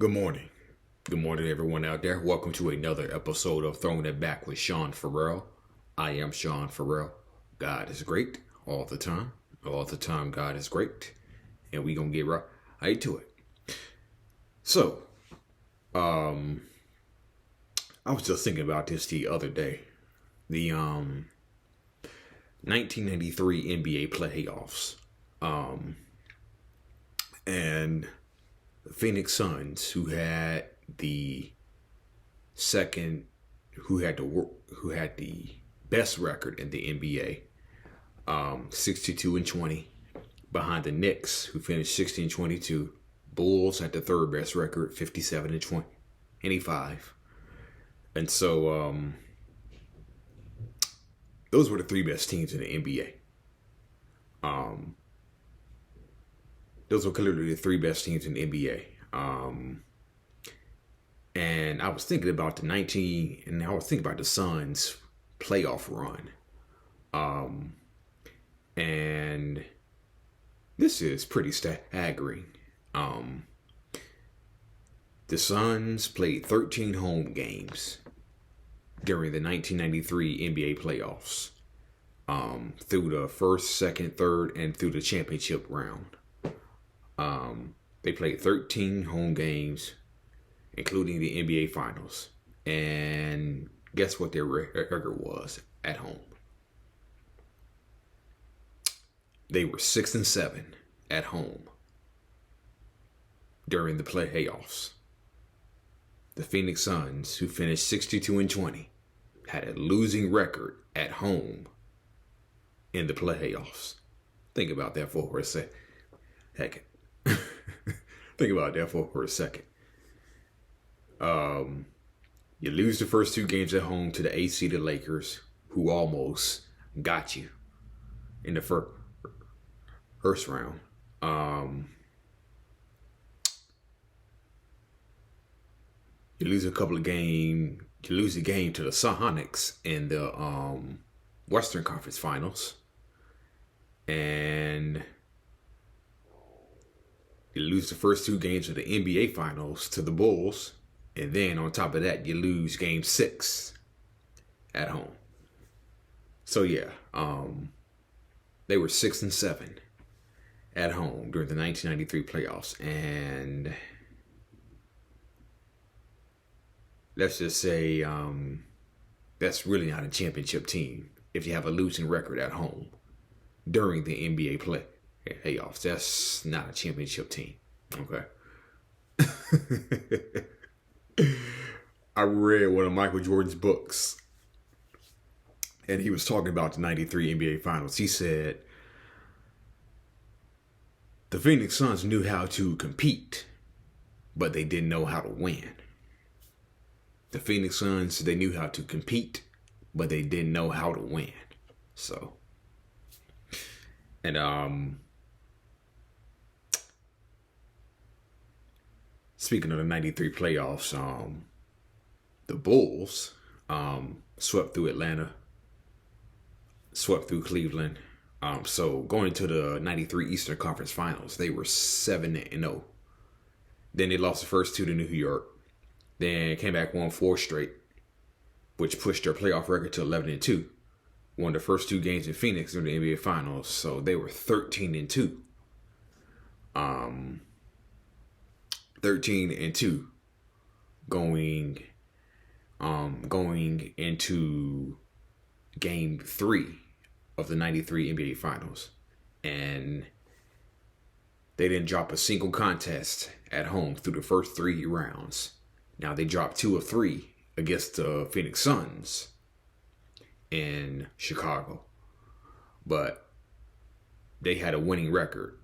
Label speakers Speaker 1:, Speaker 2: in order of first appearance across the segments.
Speaker 1: Good morning. Good morning, everyone out there. Welcome to another episode of Throwing It Back with Sean Farrell. I am Sean Farrell. God is great all the time. All the time, God is great. And we going to get right to it. So, I was just thinking about this the other day. The 1993 NBA playoffs. And the Phoenix Suns, who had the best record in the NBA, 62-20, behind the Knicks, who finished 16-22. Bulls had the third best record, 57-25. And so those were the three best teams in the NBA. Those were clearly the three best teams in the NBA. And I was thinking about the Suns playoff run. And this is pretty staggering. The Suns played 13 home games during the 1993 NBA playoffs, through the first, second, third, and through the championship round. They played 13 home games, including the NBA Finals. And guess what their record was at home? They were 6-7 at home during the playoffs. The Phoenix Suns, who finished 62-20, had a losing record at home in the playoffs. Think about that for a second. Think about that for a second. You lose the first two games at home to the AFC, the Lakers, who almost got you in the first round. You lose a game to the Sonics in the Western Conference Finals. And you lose the first two games of the NBA Finals to the Bulls. And then on top of that, you lose game 6 at home. So yeah, they were 6-7 at home during the 1993 playoffs. And let's just say that's really not a championship team if you have a losing record at home during the NBA playoffs. That's not a championship team. Okay. I read one of Michael Jordan's books, and he was talking about the 93 NBA Finals. He said, the Phoenix Suns knew how to compete, but they didn't know how to win. The Phoenix Suns, they knew how to compete, but they didn't know how to win. So, and speaking of the 93 playoffs, the Bulls swept through Atlanta, swept through Cleveland. So going to the 93 Eastern Conference Finals, they were 7-0. Then they lost the first two to New York. Then came back, won 4 straight, which pushed their playoff record to 11-2. Won the first 2 games in Phoenix during the NBA Finals, so they were 13-2. 13-2 going into game 3 of the 93 NBA Finals. And they didn't drop a single contest at home through the first 3 rounds. Now they dropped 2 of 3 against the Phoenix Suns in Chicago. But they had a winning record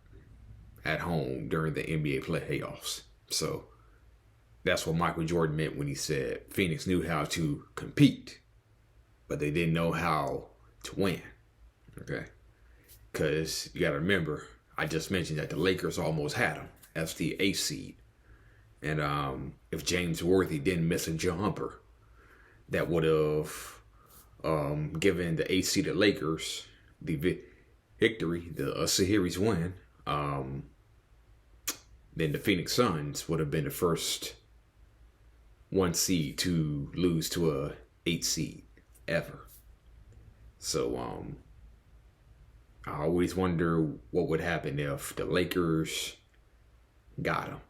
Speaker 1: at home during the NBA playoffs. So that's what Michael Jordan meant when he said Phoenix knew how to compete, but they didn't know how to win. Okay? Because you got to remember, I just mentioned that the Lakers almost had them as the 8th seed. And if James Worthy didn't miss a jumper, that would have given the 8th seeded Lakers the victory, the series win. then the Phoenix Suns would have been the first 1 seed to lose to a 8 seed ever. So I always wonder what would happen if the Lakers got them.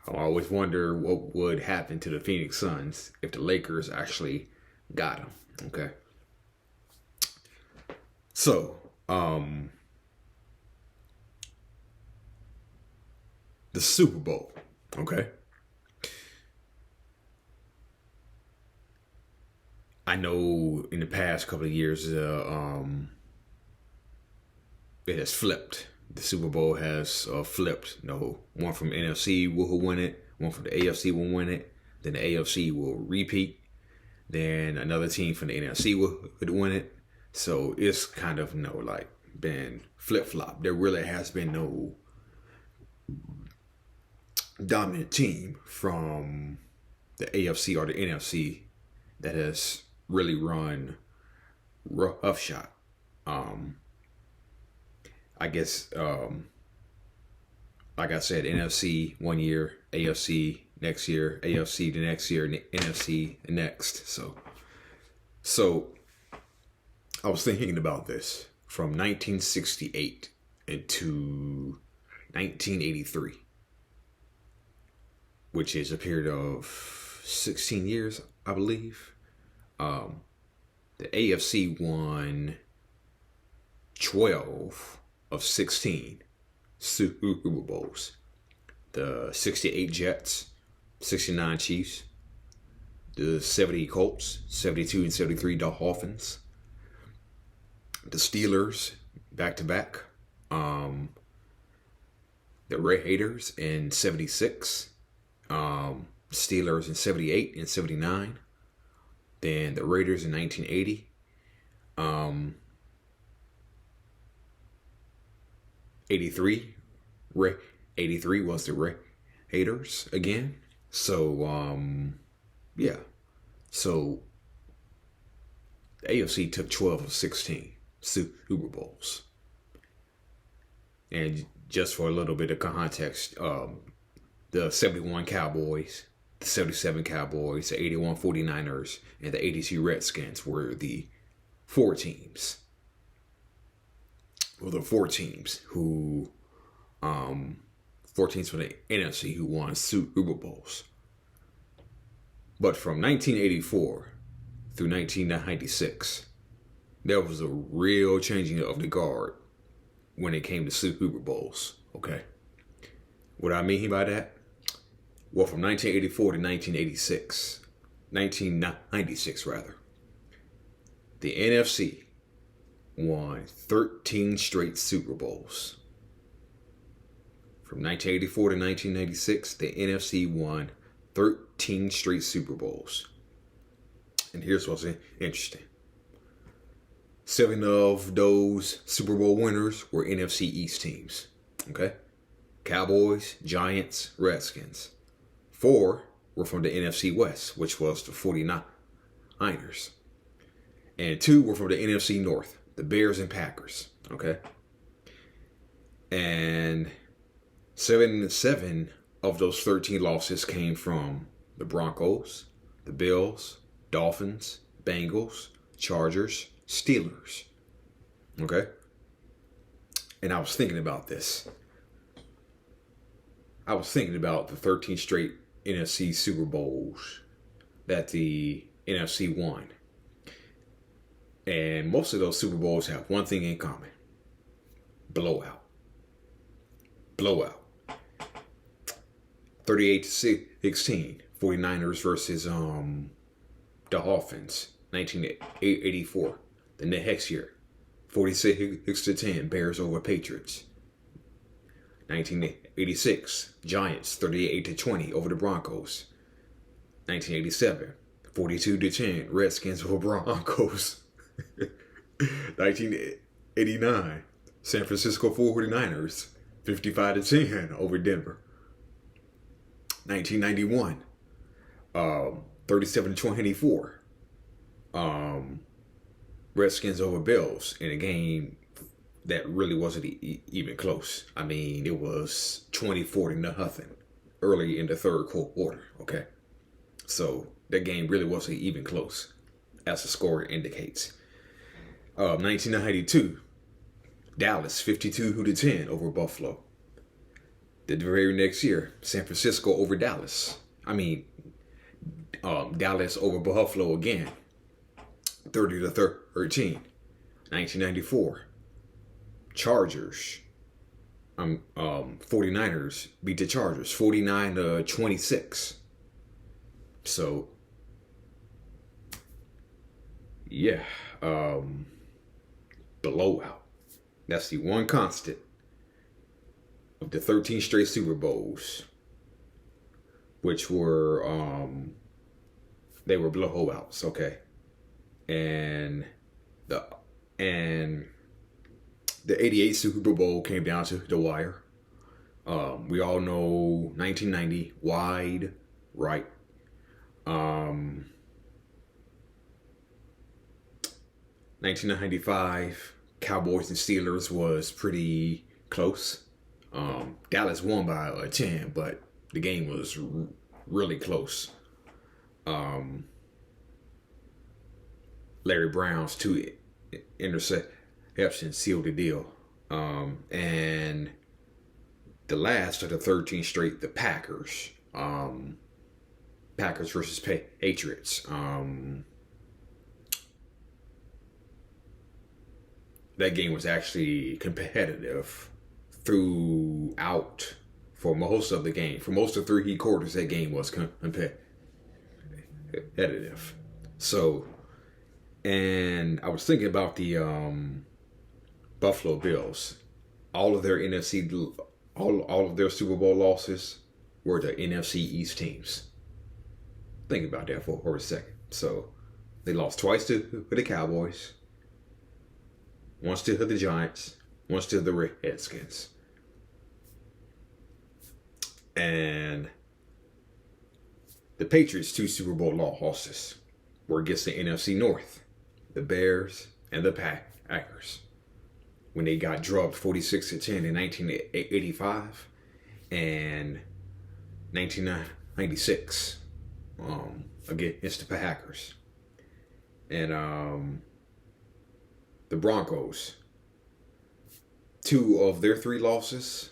Speaker 1: I always wonder what would happen to the Phoenix Suns if the Lakers actually got them. Okay. So, the Super Bowl. Okay. I know in the past couple of years, it has flipped. The Super Bowl has flipped. One from NFC will win it, one from the AFC will win it, then the AFC will repeat, then another team from the NFC will win it. So it's kind of been flip flop. There really has been no dominant team from the AFC or the NFC that has really run rough shot. I guess, like I said, NFC 1 year, AFC next year, AFC the next year, and NFC the next. So I was thinking about this from 1968 into 1983, which is a period of 16 years, I believe. The AFC won 12 of 16 Super Bowls. The 68 Jets, 69 Chiefs, the 70 Colts, 72 and 73 Dolphins, the Steelers back-to-back, the Raiders in 76, Steelers in 78 and 79, then the Raiders in 1980, 83 was the Raiders again. So yeah. So the AFC took 12 of 16 Super Bowls. And just for a little bit of context, the 71 Cowboys, the 77 Cowboys, the 81 49ers, and the 82 Redskins were the four teams. Well, the four teams from the NFC who won Super Bowls. But from 1984 through 1996, there was a real changing of the guard when it came to Super Bowls. Okay. What I mean by that? Well, from 1984 to 1996 rather, the NFC won 13 straight Super Bowls. From 1984 to 1996, the NFC won 13 straight Super Bowls. And here's what's interesting. 7 of those Super Bowl winners were NFC East teams. Okay? Cowboys, Giants, Redskins. 4 were from the NFC West, which was the 49ers. And 2 were from the NFC North, the Bears and Packers. Okay? And 7 of those 13 losses came from the Broncos, the Bills, Dolphins, Bengals, Chargers, Steelers. Okay? And I was thinking about this. I was thinking about the 13 straight NFC Super Bowls that the NFC won. And most of those Super Bowls have one thing in common. Blowout. 38-16, 49ers versus the Dolphins, 1984. The next year, 46-10, Bears over Patriots. 1986, Giants, 38-20 over the Broncos. 1987, 42-10, Redskins over Broncos. 1989, San Francisco 49ers, 55-10 over Denver. 1991, 37-24, Redskins over Bills in a game that really wasn't even close. I mean, it was 20-40 early in the third quarter. Okay, so that game really wasn't even close, as the score indicates. 1992, Dallas 52-10 over Buffalo. The very next year, San Francisco over Dallas. I mean, Dallas over Buffalo again, 30-13. 1994, Chargers. 49ers beat the Chargers 49-26. So, yeah, blowout. That's the one constant of the 13 straight Super Bowls, which were they were blowouts, okay, and the 88 Super Bowl came down to the wire. We all know 1990 wide right. 1995 Cowboys and Steelers was pretty close. Dallas won by 10, but the game was really close. Larry Brown's 2 interceptions sealed the deal. And the last of the 13 straight, the Packers. Packers versus Patriots. That game was actually competitive throughout for most of the game. For most of 3 quarters, that game was competitive. So, and I was thinking about the Buffalo Bills. All of their NFC, all of their Super Bowl losses were the NFC East teams. Think about that for a second. So, they lost twice to the Cowboys, once to the Giants, once to the Redskins. And the Patriots' 2 Super Bowl losses were against the NFC North, the Bears and the Packers, when they got drubbed 46-10 in 1985 and 1996 against the Packers. And the Broncos, 2 of their 3 losses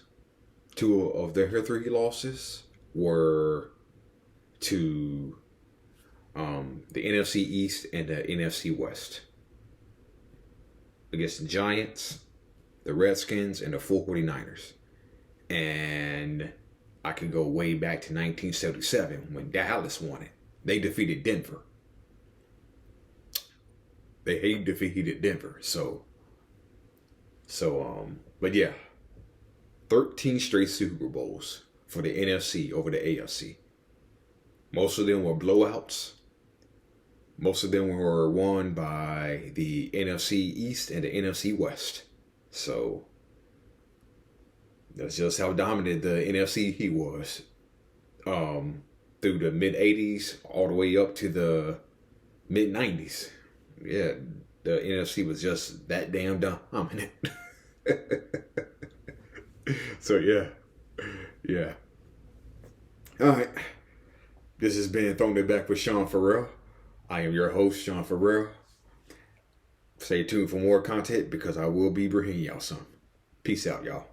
Speaker 1: were to the NFC East and the NFC West, against the Giants, the Redskins, and the 49ers. And I can go way back to 1977 when Dallas won it. They defeated Denver. They defeated Denver. But yeah, 13 straight Super Bowls for the NFC over the AFC. Most of them were blowouts. Most of them were won by the NFC East and the NFC West. So that's just how dominant the NFC was. Through the mid 80s all the way up to the mid 90s. Yeah, the NFC was just that damn dominant. So yeah. All right. This has been Throwing It Back with Sean Farrell. I am your host, Sean Farrell. Stay tuned for more content because I will be bringing y'all some. Peace out, y'all.